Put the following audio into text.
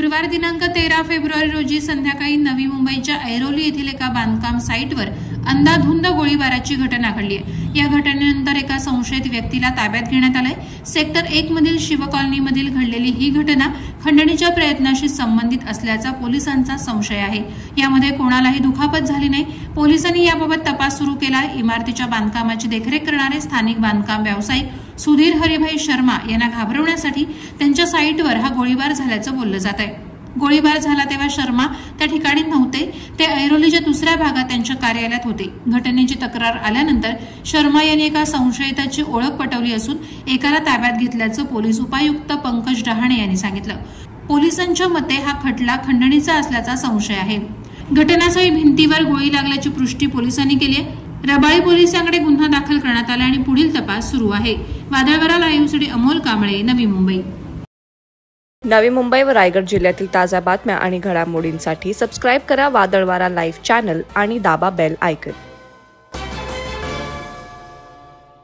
शुक्रवार दिनांक 13 फेब्रुवारी रोजी संध्याकाळी नवी मुंबईच्या ऐरोली येथील एका बांधकाम साईटवर अंधाधुंद गोळीबाराची घटना घडली आहे। या घटनेनंतर एका संशयित व्यक्तीला ताब्यात घेण्यात आले। सेक्टर 1 मधील शिव कॉलनीमधील घडलेली ही घटना खंडणीच्या प्रयत्नाशी संबंधित असल्याचा पोलिसांचा संशय आहे। यामध्ये कोणालाही दुखापत झाली नाही। पोलिसांनी याबाबत तपास सुरू केला। इमारतीच्या बांधकामाची देखरेख करणारे स्थानिक बांधकाम व्यावसायिक सुधीर हरिभाई शर्मा यांना घाबरवण्यासाठी त्यांच्या साईटवर हा गोळीबार झाल्याचं बोललं जात आहे। गोळीबार झाला तेव्हा शर्मा त्या ठिकाणी नव्हते, ते ऐरोलीच्या दुसऱ्या भागात त्यांच्या कार्यालयात होते। घटनेची तक्रार आल्यानंतर शर्मा यांनी एका संशयिताची ओळख पटवली असून एकाला ताब्यात घेतल्याचं पोलीस उपायुक्त पंकज डहाणे यांनी सांगितलं। पोलिसांच्या मते हा खटला खंडणीचा असल्याचा संशय आहे। घटनास्थळी भिंतीवर गोळी लागल्याची पुष्टी पोलिसांनी केली आहे। रबाळी पोलिसांकडे गुन्हा दाखल करण्यात आला आणि पुढील तपास सुरू आहे। वादळवारा लाईव्हसाठी अमोल कांबळे, नवी मुंबई। नवी मुंबई व रायगड जिल्ह्यातील ताज्या बातम्या आणि घडामोडींसाठी सबस्क्राइब करा वादळवारा लाईव्ह चॅनल आणि दाबा बेल आयकॉन।